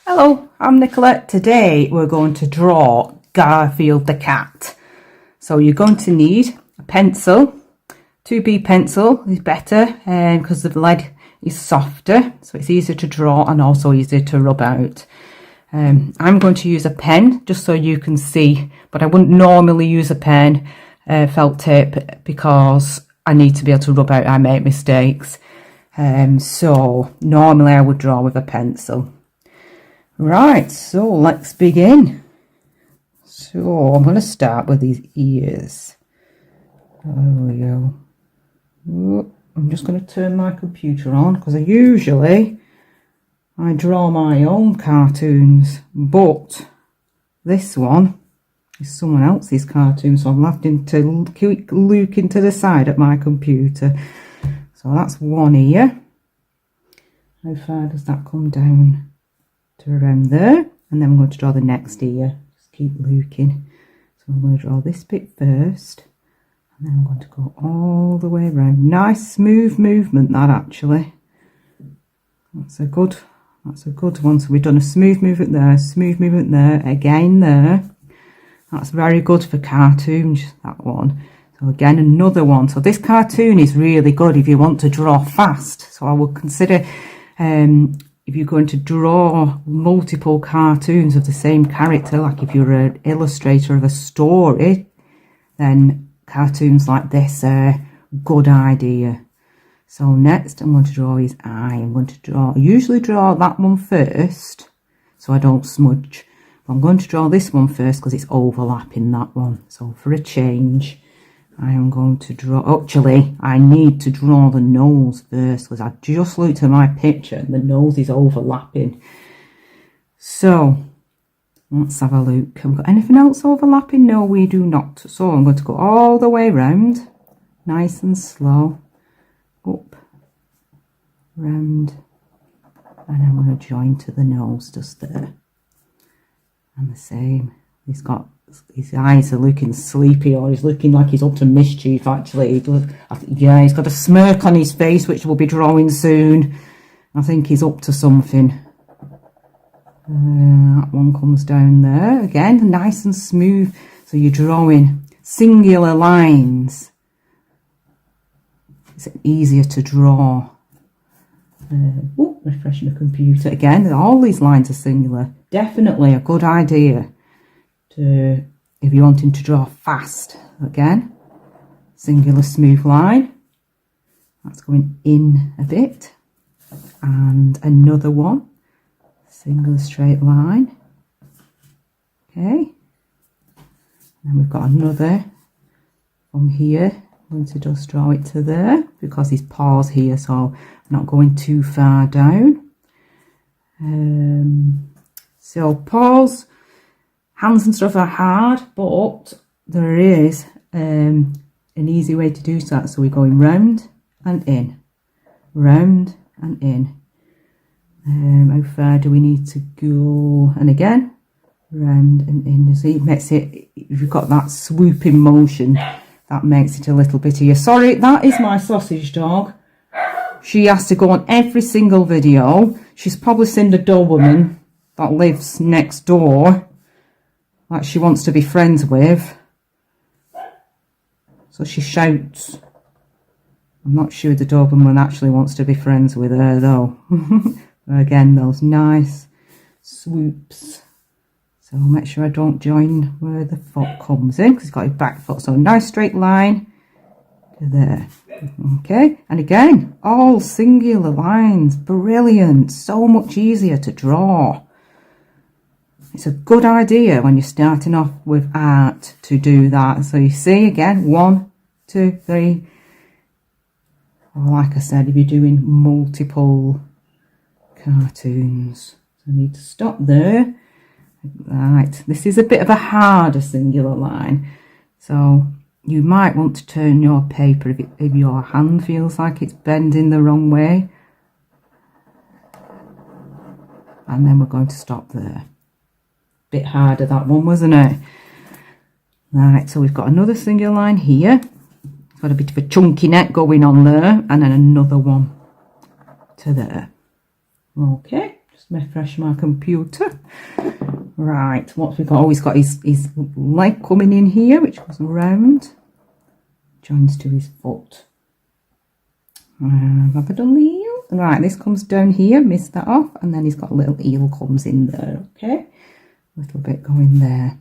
Hello, I'm Nicolette. Today we're going to draw Garfield the cat. So you're going to need a pencil. 2B pencil is better because the lead is softer, so it's easier to draw and also easier to rub out. I'm going to use a pen just so you can see, but I wouldn't normally use a pen, felt tip, because I need to be able to rub out. I make mistakes. So normally I would draw with a pencil. Right, so let's begin. So I'm going to start with these ears. There we go. I'm just going to turn my computer on because I draw my own cartoons, but this one is someone else's cartoon, so I'm having to look into the side at my computer. So that's one ear. How far does that come down? To around there, and then I'm going to draw the next ear. Just keep looking. So I'm going to draw this bit first, and then I'm going to go all the way around. Nice smooth movement that actually. That's a good one. So we've done a smooth movement there, again there. That's very good for cartoons, that one. So again another one. So this cartoon is really good if you want to draw fast. So I would consider if you're going to draw multiple cartoons of the same character, like if you're an illustrator of a story, then cartoons like this are a good idea. So next I'm going to draw his eye. I usually draw that one first so I don't smudge. But I'm going to draw this one first because it's overlapping that one. So for a change, I am going to draw, actually I need to draw the nose first because I just looked at my picture and the nose is overlapping. So let's have a look. Have we got anything else overlapping? No, we do not. So I'm going to go all the way round, nice and slow, up, round, and I'm going to join to the nose just there. And the same, his eyes are looking sleepy, or he's looking like he's up to mischief actually. Yeah, he's got a smirk on his face which we'll be drawing soon. I think he's up to something. That one comes down there. Again, nice and smooth. So you're drawing singular lines. It's easier to draw. Refreshing the computer. Again, all these lines are singular. Definitely a good idea. If you're wanting to draw fast, again, singular smooth line, that's going in a bit, and another one, singular straight line, okay, and then we've got another from here. I'm going to just draw it to there because his paw's here, so I'm not going too far down. So paws, hands and stuff are hard, but there is an easy way to do that. So we're going round and in, round and in. How far do we need to go? And again, round and in. So it makes it, if you've got that swooping motion, that makes it a little bit easier. Sorry, that is my sausage dog. She has to go on every single video. She's probably seen the Doberman that lives next door that she wants to be friends with, so she shouts. I'm not sure the Doberman actually wants to be friends with her though. Again, those nice swoops. So make sure I don't join where the foot comes in because he's got his back foot. So nice straight line to there. Okay, and again, all singular lines. Brilliant. So much easier to draw. It's a good idea when you're starting off with art to do that. So you see again, 1, 2, 3. Or like I said, if you're doing multiple cartoons. So I need to stop there. Right, this is a bit of a harder singular line. So you might want to turn your paper if your hand feels like it's bending the wrong way. And then we're going to stop there. Bit harder that one, wasn't it? Right, so we've got another single line here. It's got a bit of a chunky neck going on there, and then another one to there. Okay, Just refresh my computer. Right, what we got? Oh, he's got his leg coming in here, which goes around, joins to his foot. Have I done the eel? Right, this comes down here, missed that off, and then he's got a little eel comes in there, okay? A little bit going there.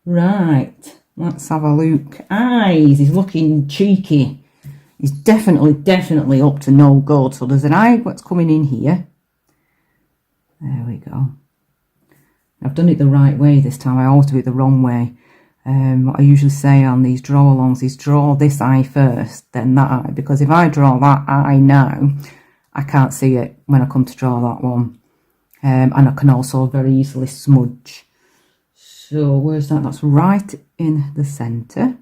Right, let's have a look. Eyes, he's looking cheeky. He's definitely up to no good. So there's an eye what's coming in here. There we go. I've done it the right way this time. I always do it the wrong way. What I usually say on these draw-alongs is draw this eye first, then that eye. Because if I draw that eye now, I can't see it when I come to draw that one. And I can also very easily smudge. So where's that? That's right in the centre.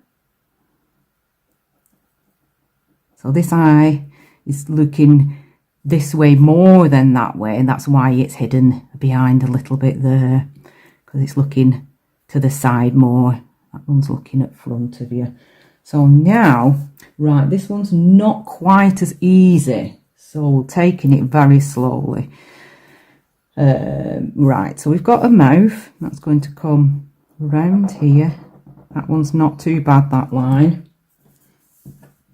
So this eye is looking this way more than that way, and that's why it's hidden behind a little bit there, because it's looking to the side more. That one's looking at front of you. So now, right, this one's not quite as easy, so taking it very slowly. Right, so we've got a mouth that's going to come around here. That one's not too bad, that line.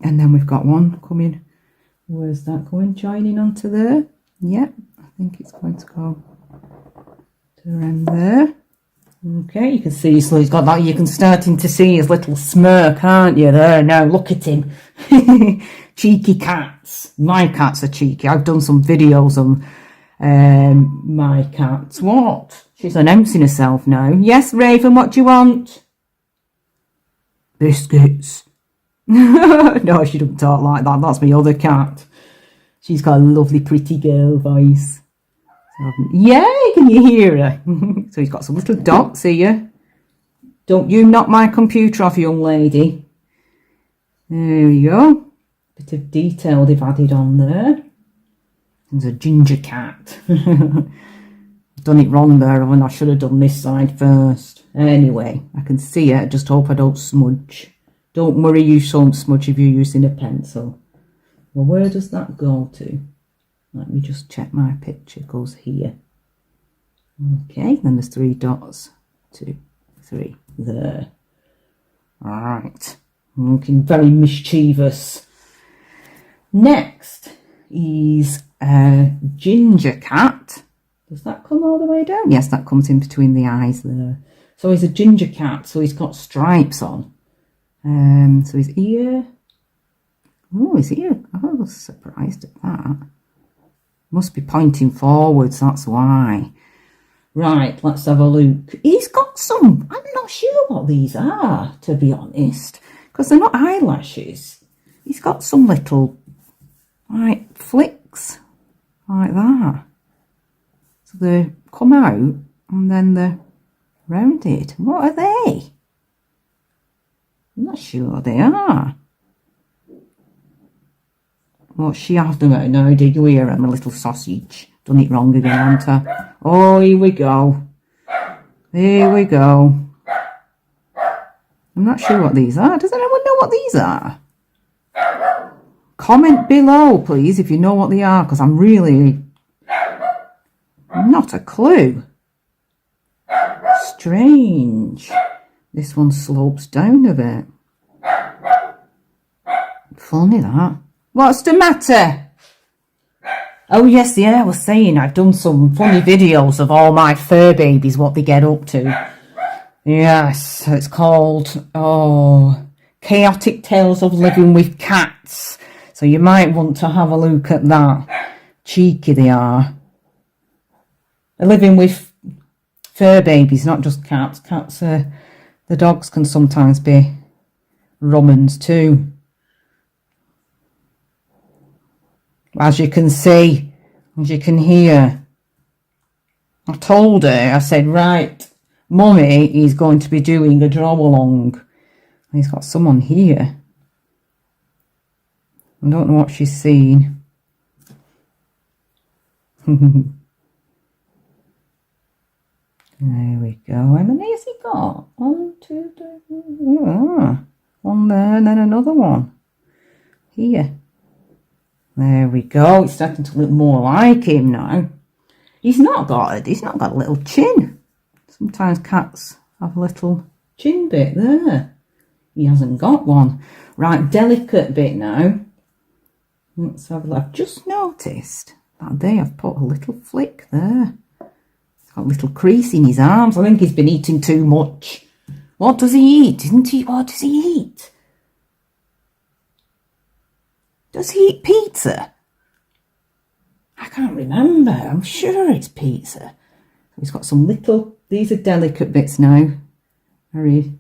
And then we've got one coming. Where's that going? Joining onto there. Yep, I think it's going to go to around there. Okay, you can see, so he's got that. You can starting to see his little smirk, aren't you? There, now look at him. Cheeky cats. My cats are cheeky. I've done some videos on my cats. What? She's announcing herself now. Yes, Raven, what do you want? Biscuits. No, she doesn't talk like that. That's my other cat. She's got a lovely pretty girl voice. So, yay, can you hear her? So he's got some little dots here. Don't you knock my computer off, young lady. There we go. Bit of detail they've added on there. There's a ginger cat. I've done it wrong there, and I should have done this side first. Anyway, I can see it. I just hope I don't smudge. Don't worry, you don't smudge if you're using a pencil. Well, where does that go to? Let me just check my picture. It goes here. Okay, then there's 3 dots. 2, 3, there. Alright. Looking very mischievous. Next is a ginger cat. Does that come all the way down? Yes, that comes in between the eyes there. So he's a ginger cat, so he's got stripes on. So his ear. Oh, his ear. I was surprised at that. Must be pointing forwards, that's why. Right, let's have a look. He's got some, I'm not sure what these are, to be honest, because they're not eyelashes. He's got some little, like, flicks, like that. So they come out, and then they're rounded. What are they? I'm not sure they are. What's she after me now? Did you hear him? A little sausage. Done it wrong again, haven't I? Oh, here we go. Here we go. I'm not sure what these are. Does anyone know what these are? Comment below, please, if you know what they are, because I'm really not a clue. Strange. This one slopes down a bit. Funny that. What's the matter? Oh yes, yeah, I was saying I've done some funny videos of all my fur babies, what they get up to. Yes, it's called, Chaotic Tales of Living with Cats. So you might want to have a look at that. Cheeky they are. They're living with fur babies, not just cats. Cats, the dogs can sometimes be rumans too. As you can see, as you can hear, I told her, I said, right, Mummy is going to be doing a draw along. He's got someone here. I don't know what she's seen. There we go. How many has he got? 1, 2, 3, one there and then another one. Here. There we go. It's starting to look more like him now. he's not got a little chin. Sometimes cats have a little chin bit there. He hasn't got one. Right, delicate bit now. Let's have a look. I've just noticed that day I've put a little flick there. He's got a little crease in his arms. I think he's been eating too much. What does he eat? What does he eat? Does he eat pizza? I can't remember. I'm sure it's pizza. He's got some little, these are delicate bits now. Very,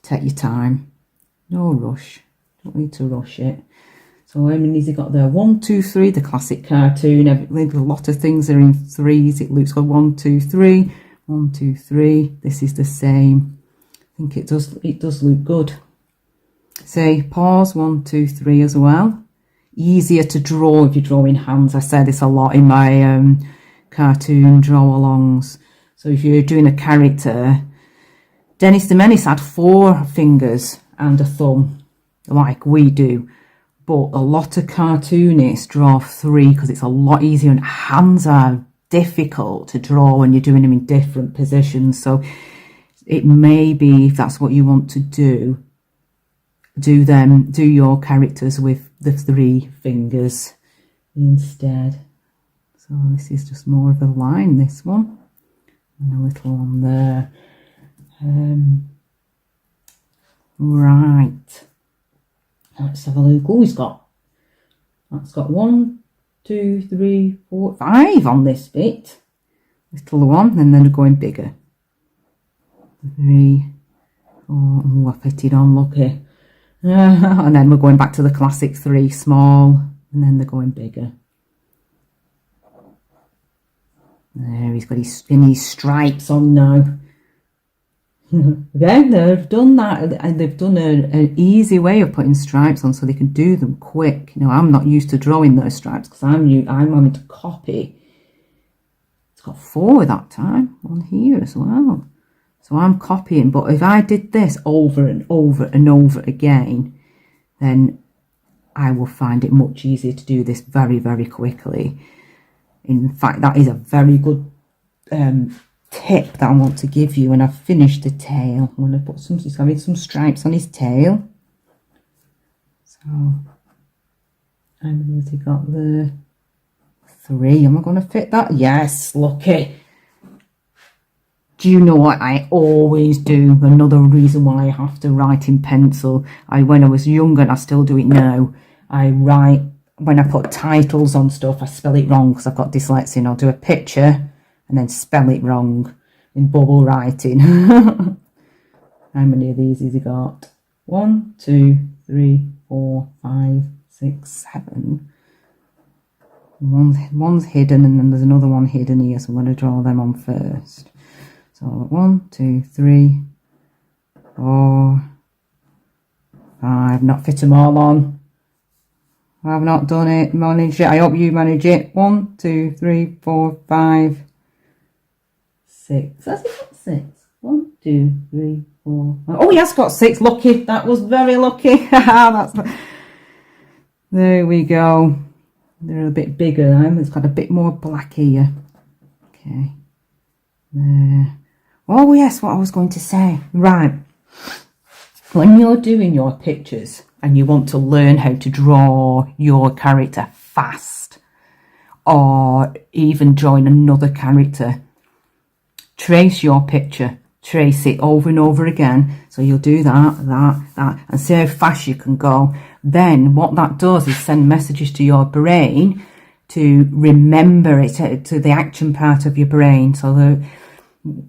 take your time. No rush. Don't need to rush it. So how many has he got there? 1, 2, 3, the classic cartoon. A lot of things are in threes. It's got 1, 2, 3. 1, 2, 3. This is the same. I think it does look good. Say pause, 1, 2, 3 as well. Easier to draw if you're drawing hands. I say this a lot in my cartoon draw-alongs. So if you're doing a character, Dennis the Menace had 4 fingers and a thumb, like we do. But a lot of cartoonists draw 3 because it's a lot easier, and hands are difficult to draw when you're doing them in different positions. So it may be, if that's what you want to do your characters with the 3 fingers instead. So this is just more of a line, this one, and a little one there. Right, let's have a look. Oh, that's got 1, 2, 3, 4, 5 on this bit. Little one, and then they're going bigger. 3, 4. Oh, I fitted on, lucky. And then we're going back to the classic 3, small, and then they're going bigger. There, he's got his stripes on now. Then they've done that, and they've done an easy way of putting stripes on so they can do them quick. You know, I'm not used to drawing those stripes because I'm having to copy. It's got 4 that time, 1 here as well. So I'm copying, but if I did this over and over and over again, then I will find it much easier to do this very, very quickly. In fact, that is a very good tip that I want to give you. And I've finished the tail. I'm going to put some stripes on his tail. So how many has he got there? 3. Am I going to fit that? Yes, lucky. Do you know what I always do? Another reason why I have to write in pencil. When I was younger, and I still do it now, I write, when I put titles on stuff, I spell it wrong because I've got dyslexia, and I'll do a picture and then spell it wrong in bubble writing. How many of these has he got? 1, 2, 3, 4, 5, 6, 7. One's hidden, and then there's another one hidden here, so I'm going to draw them on first. So 1, 2, 3, 4, 5. Not fit them all on. I've not done it. Manage it. I hope you manage it. 1, 2, 3, 4, 5, 6. Has he got 6? 1, 2, 3, 4. Oh, he has got 6. Lucky. That was very lucky. There we go. They're a bit bigger now. It's got a bit more black here. Okay. There. Oh yes, what I was going to say. Right. When you're doing your pictures and you want to learn how to draw your character fast, or even drawing another character, trace your picture. Trace it over and over again. So you'll do that, and see how fast you can go. Then what that does is send messages to your brain to remember it, to the action part of your brain, so that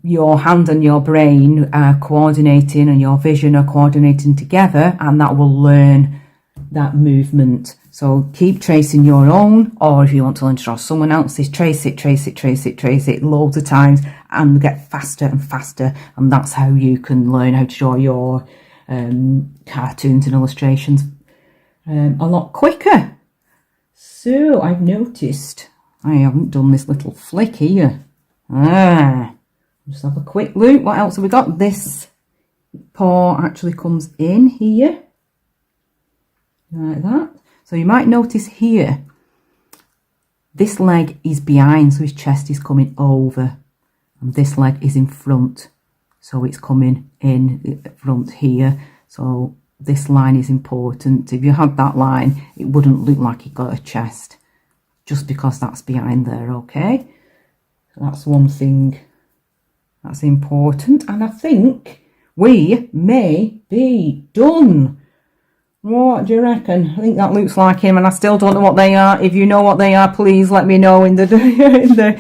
your hand and your brain are coordinating and your vision are coordinating together, and that will learn that movement. So keep tracing your own, or if you want to learn to draw someone else's, trace it loads of times and get faster and faster, and that's how you can learn how to draw your cartoons and illustrations a lot quicker. So I've noticed I haven't done this little flick here. Just have a quick look. What else have we got? This paw actually comes in here like that. So you might notice here this leg is behind, so his chest is coming over, and this leg is in front, so it's coming in front here. So this line is important. If you had that line, it wouldn't look like he got a chest, just because that's behind there. Okay, so that's one thing that's important, and I think we may be done. What do you reckon? I think that looks like him, and I still don't know what they are. If you know what they are, please let me know in the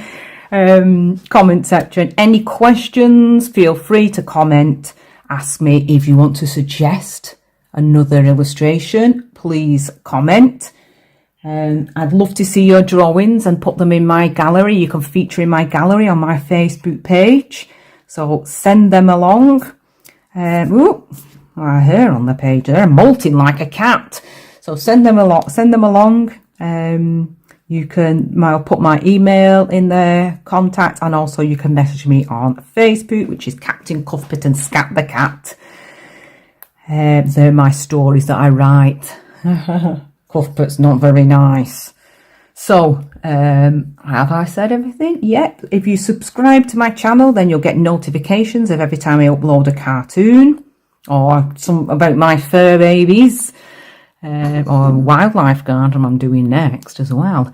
comment section. Any questions, feel free to comment. Ask me. If you want to suggest another illustration, please comment. I'd love to see your drawings and put them in my gallery. You can feature in my gallery on my Facebook page, so send them along. My hair on the page there, molting like a cat. So send them along. You can, I'll put my email in there, contact, and also you can message me on Facebook, which is Captain Cuthbert and Scat the Cat. They're my stories that I write. Cuthbert's not very nice. So, have I said everything? Yep. If you subscribe to my channel, then you'll get notifications of every time I upload a cartoon, or some about my fur babies, or wildlife garden I'm doing next as well.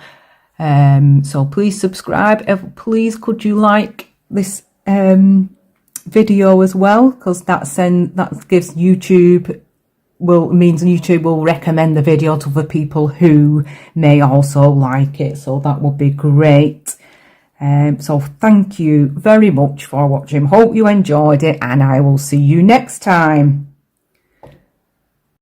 So please subscribe. Please, could you like this video as well, because that gives YouTube, means YouTube will recommend the video to other people who may also like it, so that would be great. So thank you very much for watching. Hope you enjoyed it, and I will see you next time.